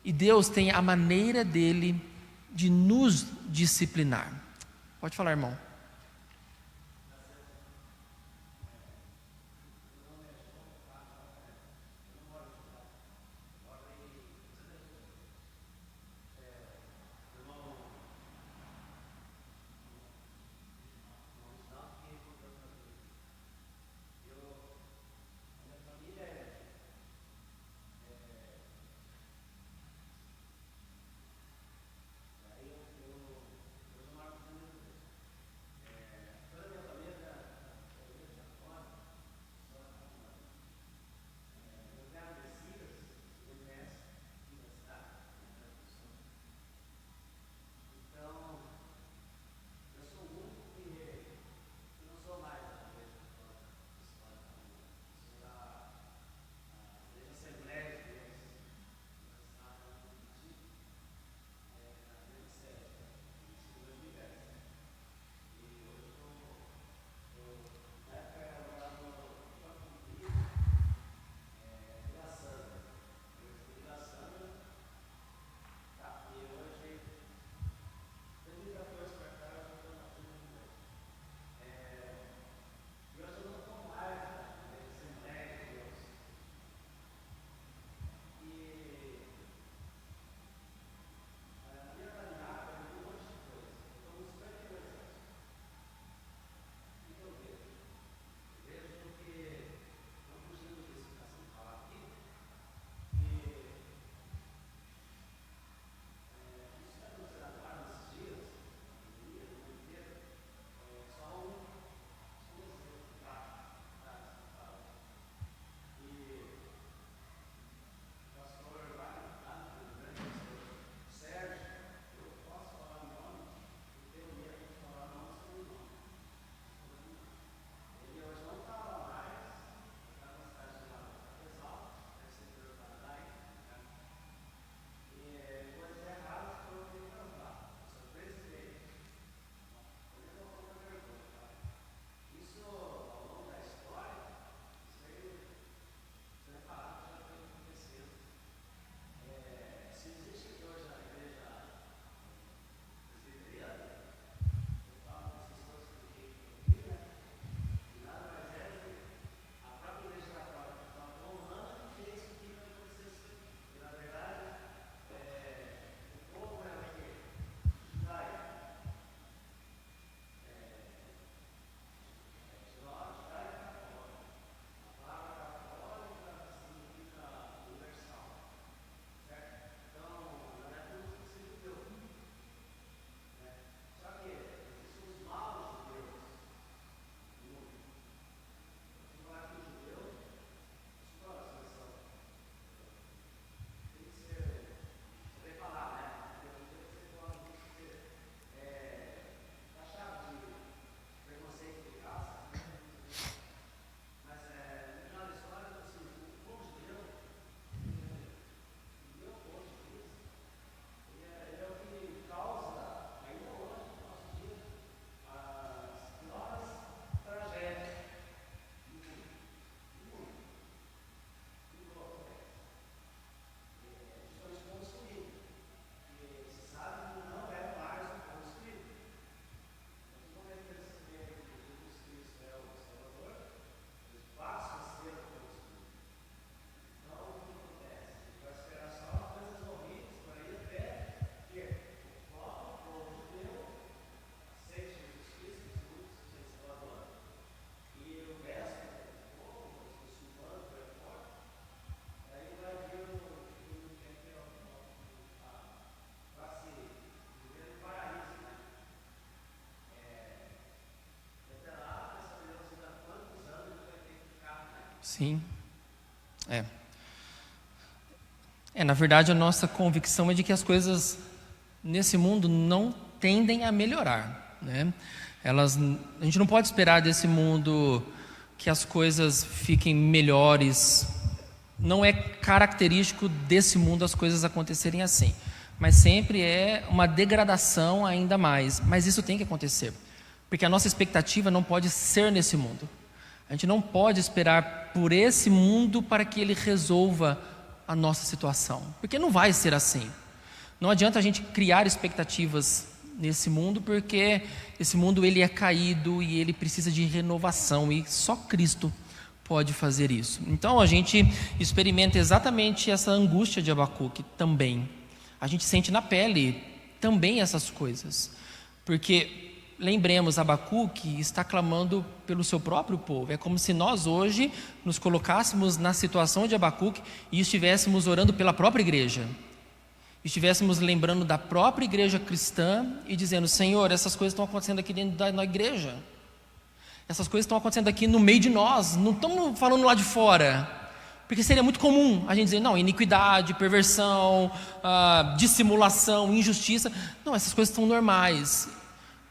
Speaker 1: E Deus tem a maneira dele de nos disciplinar. Pode falar, irmão. Sim. Na verdade, a nossa convicção é de que as coisas nesse mundo não tendem a melhorar, né? A gente não pode esperar desse mundo que as coisas fiquem melhores. Não é característico desse mundo as coisas acontecerem assim, mas sempre é uma degradação ainda mais. Mas isso tem que acontecer, porque a nossa expectativa não pode ser nesse mundo. A gente não pode esperar por esse mundo para que ele resolva a nossa situação, porque não vai ser assim. Não adianta a gente criar expectativas nesse mundo, porque esse mundo ele é caído e ele precisa de renovação, e só Cristo pode fazer isso. Então a gente experimenta exatamente essa angústia de Abacuque também. A gente sente na pele também essas coisas, porque lembremos, Abacuque está clamando pelo seu próprio povo. É como se nós hoje nos colocássemos na situação de Abacuque e estivéssemos orando pela própria igreja. Estivéssemos lembrando da própria igreja cristã e dizendo: Senhor, essas coisas estão acontecendo aqui dentro da igreja. Essas coisas estão acontecendo aqui no meio de nós, não estamos falando lá de fora. Porque seria muito comum a gente dizer: não, iniquidade, perversão, dissimulação, injustiça. Não, essas coisas estão normais.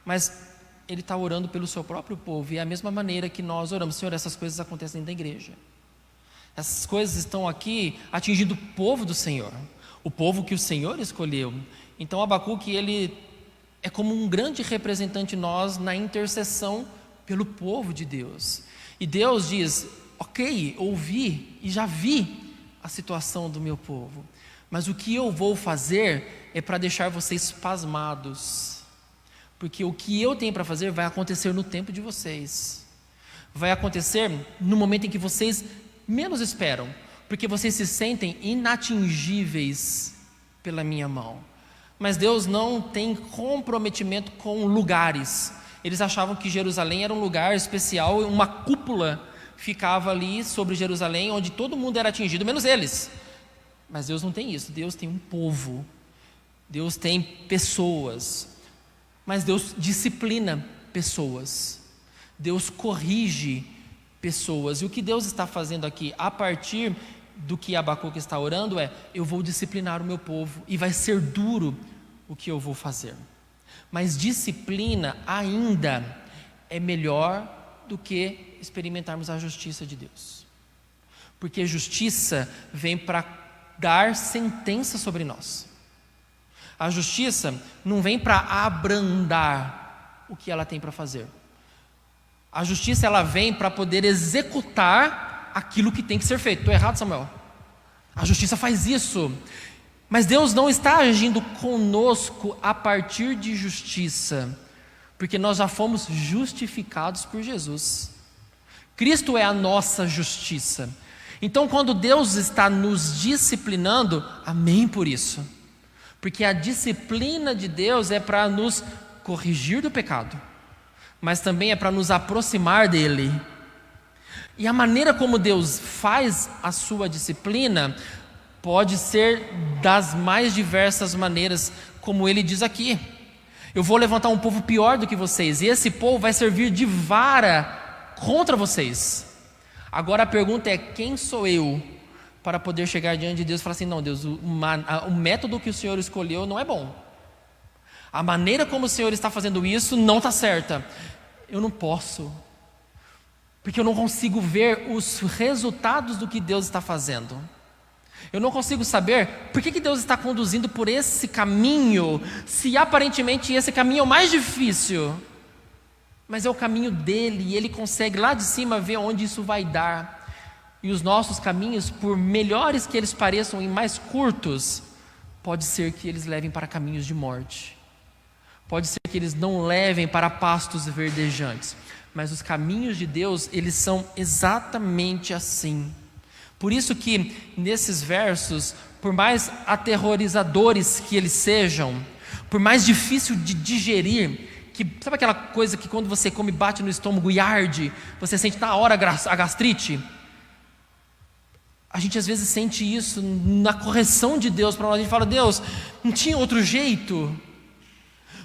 Speaker 1: Mas ele está orando pelo seu próprio povo, e é a mesma maneira que nós oramos: Senhor, essas coisas acontecem dentro da igreja. Essas coisas estão aqui atingindo o povo do Senhor, o povo que o Senhor escolheu. Então Abacuque, ele é como um grande representante nós na intercessão pelo povo de Deus. E Deus diz: ok, ouvi e já vi a situação do meu povo, mas o que eu vou fazer é para deixar vocês pasmados. Porque o que eu tenho para fazer vai acontecer no tempo de vocês. Vai acontecer no momento em que vocês menos esperam. Porque vocês se sentem inatingíveis pela minha mão. Mas Deus não tem comprometimento com lugares. Eles achavam que Jerusalém era um lugar especial. Uma cúpula ficava ali sobre Jerusalém, onde todo mundo era atingido, menos eles. Mas Deus não tem isso. Deus tem um povo. Deus tem pessoas. Mas Deus disciplina pessoas, Deus corrige pessoas. E o que Deus está fazendo aqui, a partir do que Abacuque está orando, é: eu vou disciplinar o meu povo, e vai ser duro o que eu vou fazer. Mas disciplina ainda é melhor do que experimentarmos a justiça de Deus, porque justiça vem para dar sentença sobre nós. A justiça não vem para abrandar o que ela tem para fazer. A justiça, ela vem para poder executar aquilo que tem que ser feito. Estou errado, Samuel? A justiça faz isso. Mas Deus não está agindo conosco a partir de justiça, porque nós já fomos justificados por Jesus. Cristo é a nossa justiça. Então, quando Deus está nos disciplinando, amém por isso. Porque a disciplina de Deus é para nos corrigir do pecado, mas também é para nos aproximar dele. E a maneira como Deus faz a sua disciplina pode ser das mais diversas maneiras, como ele diz aqui: eu vou levantar um povo pior do que vocês, e esse povo vai servir de vara contra vocês. Agora a pergunta é: quem sou eu para poder chegar diante de Deus e falar assim: não, Deus, o método que o Senhor escolheu não é bom, a maneira como o Senhor está fazendo isso não está certa. Eu não posso, porque eu não consigo ver os resultados do que Deus está fazendo. Eu não consigo saber por que Deus está conduzindo por esse caminho, se aparentemente esse caminho é o mais difícil, mas é o caminho dele, e ele consegue lá de cima ver onde isso vai dar. E os nossos caminhos, por melhores que eles pareçam e mais curtos, pode ser que eles levem para caminhos de morte, pode ser que eles não levem para pastos verdejantes. Mas os caminhos de Deus, eles são exatamente assim. Por isso que nesses versos, por mais aterrorizadores que eles sejam, por mais difícil de digerir, que sabe aquela coisa que quando você come bate no estômago e arde, você sente na hora a gastrite? A gente às vezes sente isso na correção de Deus para nós. A gente fala: Deus, não tinha outro jeito?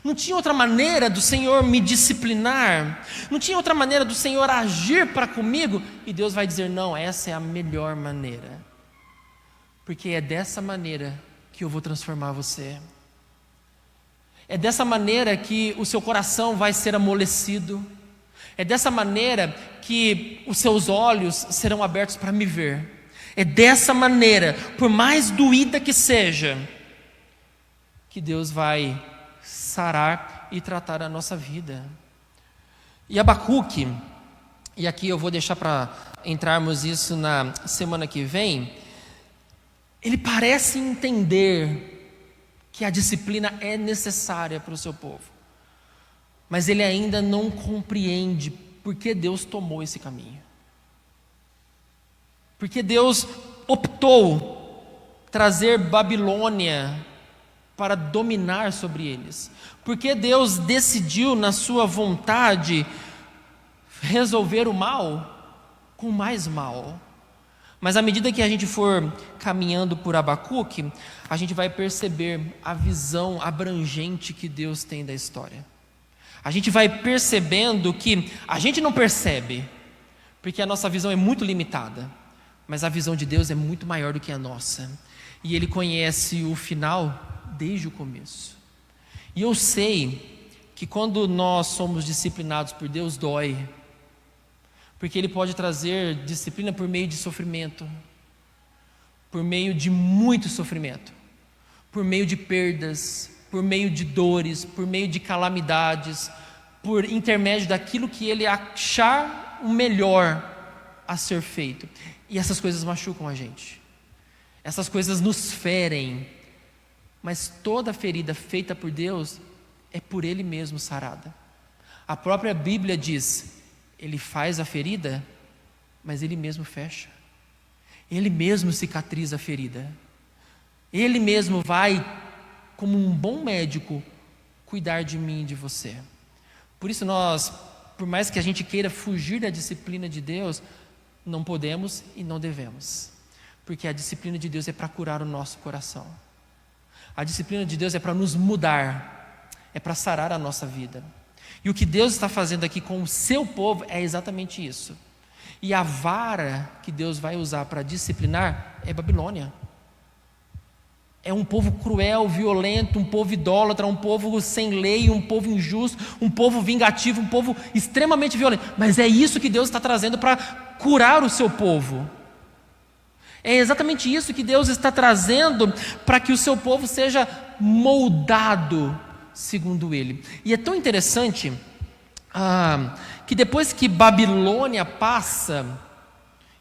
Speaker 1: Não tinha outra maneira do Senhor me disciplinar, não tinha outra maneira do Senhor agir para comigo. E Deus vai dizer: não, essa é a melhor maneira, porque é dessa maneira que eu vou transformar você. É dessa maneira que o seu coração vai ser amolecido. É dessa maneira que os seus olhos serão abertos para me ver. É dessa maneira, por mais doída que seja, que Deus vai sarar e tratar a nossa vida. E Abacuque, e aqui eu vou deixar para entrarmos isso na semana que vem, ele parece entender que a disciplina é necessária para o seu povo, mas ele ainda não compreende por que Deus tomou esse caminho, porque Deus optou trazer Babilônia para dominar sobre eles, porque Deus decidiu na sua vontade resolver o mal com mais mal. Mas à medida que a gente for caminhando por Abacuque, a gente vai perceber a visão abrangente que Deus tem da história. A gente vai percebendo que a gente não percebe, porque a nossa visão é muito limitada, mas a visão de Deus é muito maior do que a nossa. E Ele conhece o final desde o começo. E eu sei que quando nós somos disciplinados por Deus, dói. Porque Ele pode trazer disciplina por meio de sofrimento, por meio de muito sofrimento, por meio de perdas, por meio de dores, por meio de calamidades, por intermédio daquilo que Ele achar o melhor a ser feito. E essas coisas machucam a gente, essas coisas nos ferem, mas toda ferida feita por Deus é por Ele mesmo sarada. A própria Bíblia diz: Ele faz a ferida, mas Ele mesmo fecha. Ele mesmo cicatriza a ferida. Ele mesmo vai, como um bom médico, cuidar de mim e de você. Por isso nós, por mais que a gente queira fugir da disciplina de Deus, não podemos e não devemos. Porque a disciplina de Deus é para curar o nosso coração. A disciplina de Deus é para nos mudar, é para sarar a nossa vida. E o que Deus está fazendo aqui com o seu povo é exatamente isso. E a vara que Deus vai usar para disciplinar é Babilônia. É um povo cruel, violento, um povo idólatra, um povo sem lei, um povo injusto, um povo vingativo, um povo extremamente violento. Mas é isso que Deus está trazendo para curar o seu povo. É exatamente isso que Deus está trazendo para que o seu povo seja moldado segundo Ele. E é tão interessante que depois que Babilônia passa,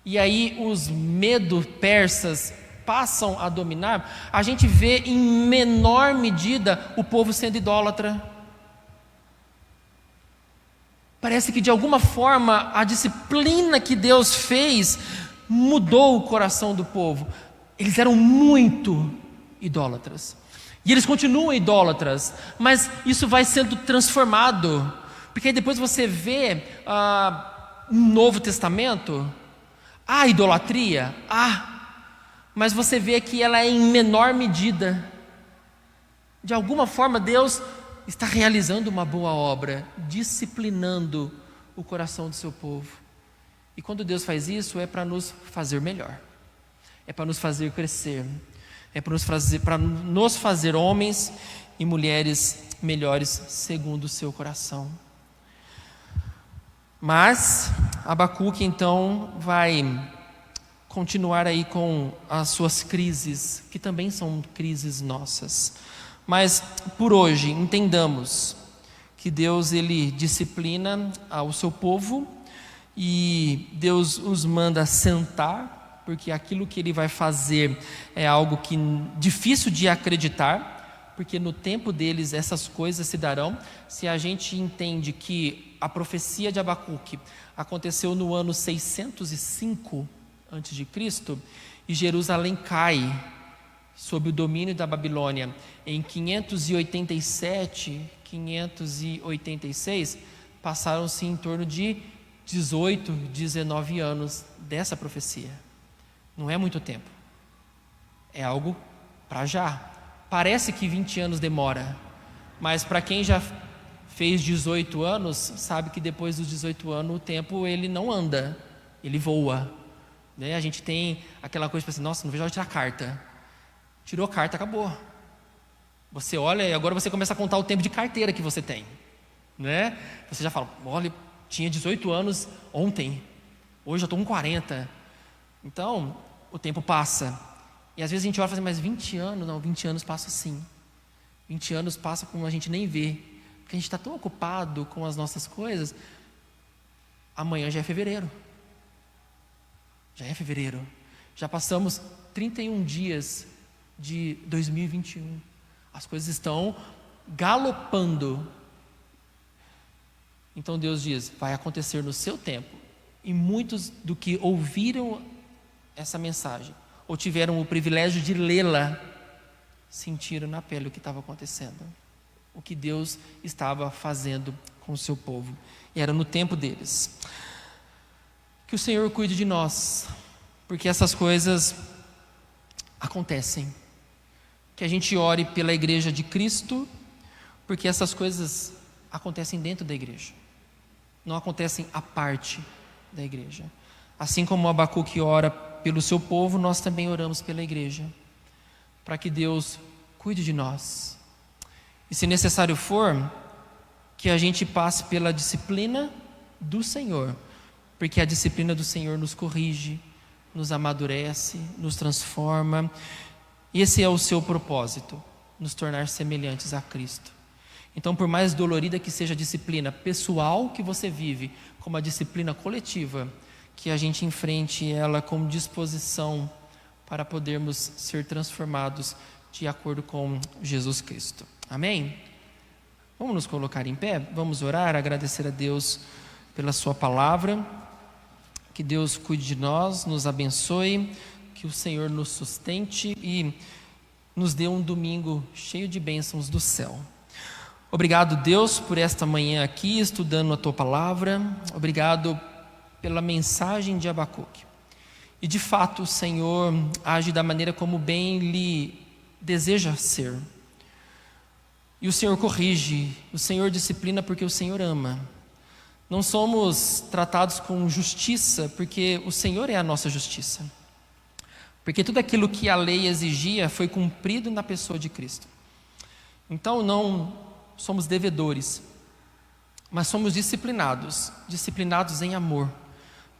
Speaker 1: e aí os medo-persas passam a dominar, a gente vê em menor medida o povo sendo idólatra. Parece que de alguma forma a disciplina que Deus fez mudou o coração do povo. Eles eram muito idólatras. E eles continuam idólatras, mas isso vai sendo transformado. Porque aí depois você vê no Novo Testamento, há idolatria, mas você vê que ela é em menor medida. De alguma forma Deus está realizando uma boa obra, disciplinando o coração do seu povo. E quando Deus faz isso, é para nos fazer melhor, é para nos fazer crescer, é para nos fazer homens e mulheres melhores segundo o seu coração. Mas Abacuque então vai continuar aí com as suas crises, que também são crises nossas. Mas por hoje entendamos que Deus ele disciplina ao seu povo e Deus os manda sentar, porque aquilo que Ele vai fazer é algo que difícil de acreditar, porque no tempo deles essas coisas se darão. Se a gente entende que a profecia de Abacuque aconteceu no ano 605 a.C., e Jerusalém cai sob o domínio da Babilônia em 587, 586, passaram-se em torno de 18, 19 anos dessa profecia. Não é muito tempo, é algo para já. Parece que 20 anos demora, Mas para quem já fez 18 anos, sabe que depois dos 18 anos o tempo ele não anda, ele voa, né? A gente tem aquela coisa, assim, nossa, não vejo a hora de tirar carta. Tirou carta, acabou. Você olha e agora você começa a contar o tempo de carteira que você tem, né? Você já fala, olha, tinha 18 anos ontem, hoje eu estou com 40. Então, o tempo passa. E às vezes a gente olha e fala assim, mas 20 anos? Não, 20 anos passa assim. 20 anos passa como a gente nem vê. Porque a gente está tão ocupado com as nossas coisas. Amanhã já é fevereiro. Já é fevereiro. Já passamos 31 dias de 2021. As coisas estão galopando. Então Deus diz, vai acontecer no seu tempo. E muitos do que ouviram essa mensagem, ou tiveram o privilégio de lê-la, sentiram na pele o que estava acontecendo, o que Deus estava fazendo com o seu povo, e era no tempo deles. Que o Senhor cuide de nós, porque essas coisas acontecem. Que a gente ore pela igreja de Cristo, porque essas coisas acontecem dentro da igreja, não acontecem à parte da igreja. Assim como Abacuque ora pelo seu povo, nós também oramos pela igreja, para que Deus cuide de nós. E se necessário for, que a gente passe pela disciplina do Senhor, porque a disciplina do Senhor nos corrige, nos amadurece, nos transforma. E esse é o seu propósito, nos tornar semelhantes a Cristo. Então, por mais dolorida que seja a disciplina pessoal que você vive, como a disciplina coletiva, que a gente enfrente ela com disposição para podermos ser transformados de acordo com Jesus Cristo. Amém? Vamos nos colocar em pé, vamos orar, agradecer a Deus pela sua palavra, que Deus cuide de nós, nos abençoe, que o Senhor nos sustente e nos dê um domingo cheio de bênçãos do céu. Obrigado, Deus, por esta manhã aqui, estudando a Tua palavra. Obrigado pela mensagem de Abacuque. E de fato o Senhor age da maneira como bem lhe deseja ser. E o Senhor corrige, o Senhor disciplina porque o Senhor ama. Não somos tratados com justiça porque o Senhor é a nossa justiça. Porque tudo aquilo que a lei exigia foi cumprido na pessoa de Cristo. Então não somos devedores, mas somos disciplinados em amor,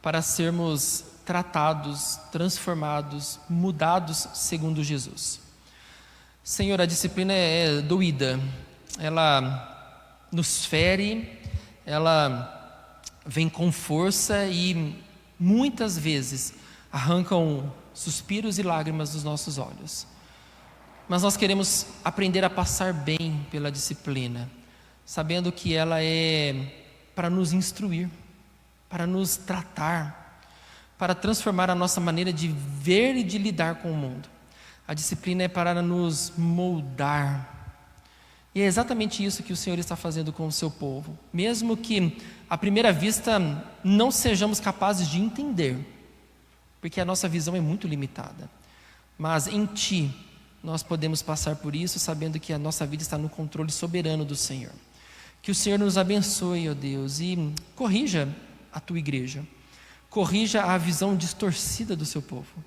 Speaker 1: para sermos tratados, transformados, mudados segundo Jesus. Senhor, a disciplina é doída, ela nos fere, ela vem com força e muitas vezes arrancam suspiros e lágrimas dos nossos olhos. Mas nós queremos aprender a passar bem pela disciplina, sabendo que ela é para nos instruir, para nos tratar, para transformar a nossa maneira de ver e de lidar com o mundo. A disciplina é para nos moldar. E é exatamente isso que o Senhor está fazendo com o seu povo. Mesmo que à primeira vista não sejamos capazes de entender, porque a nossa visão é muito limitada. Mas em Ti nós podemos passar por isso, sabendo que a nossa vida está no controle soberano do Senhor. Que o Senhor nos abençoe, ó Deus, e corrija a Tua igreja. Corrija a visão distorcida do seu povo,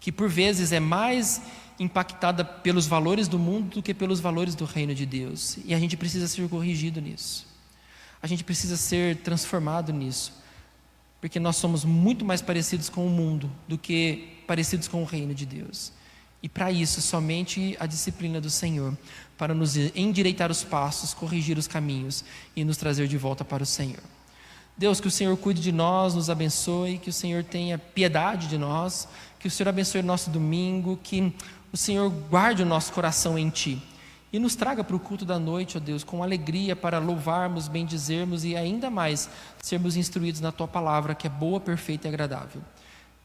Speaker 1: que por vezes é mais impactada pelos valores do mundo do que pelos valores do reino de Deus. E a gente precisa ser corrigido nisso. A gente precisa ser transformado nisso, porque nós somos muito mais parecidos com o mundo do que parecidos com o reino de Deus. E para isso, somente a disciplina do Senhor, para nos endireitar os passos, corrigir os caminhos e nos trazer de volta para o Senhor. Deus, que o Senhor cuide de nós, nos abençoe, que o Senhor tenha piedade de nós, que o Senhor abençoe o nosso domingo, que o Senhor guarde o nosso coração em Ti e nos traga para o culto da noite, ó Deus, com alegria para louvarmos, bendizermos e ainda mais sermos instruídos na Tua palavra, que é boa, perfeita e agradável.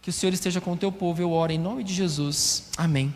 Speaker 1: Que o Senhor esteja com o Teu povo, eu oro em nome de Jesus. Amém.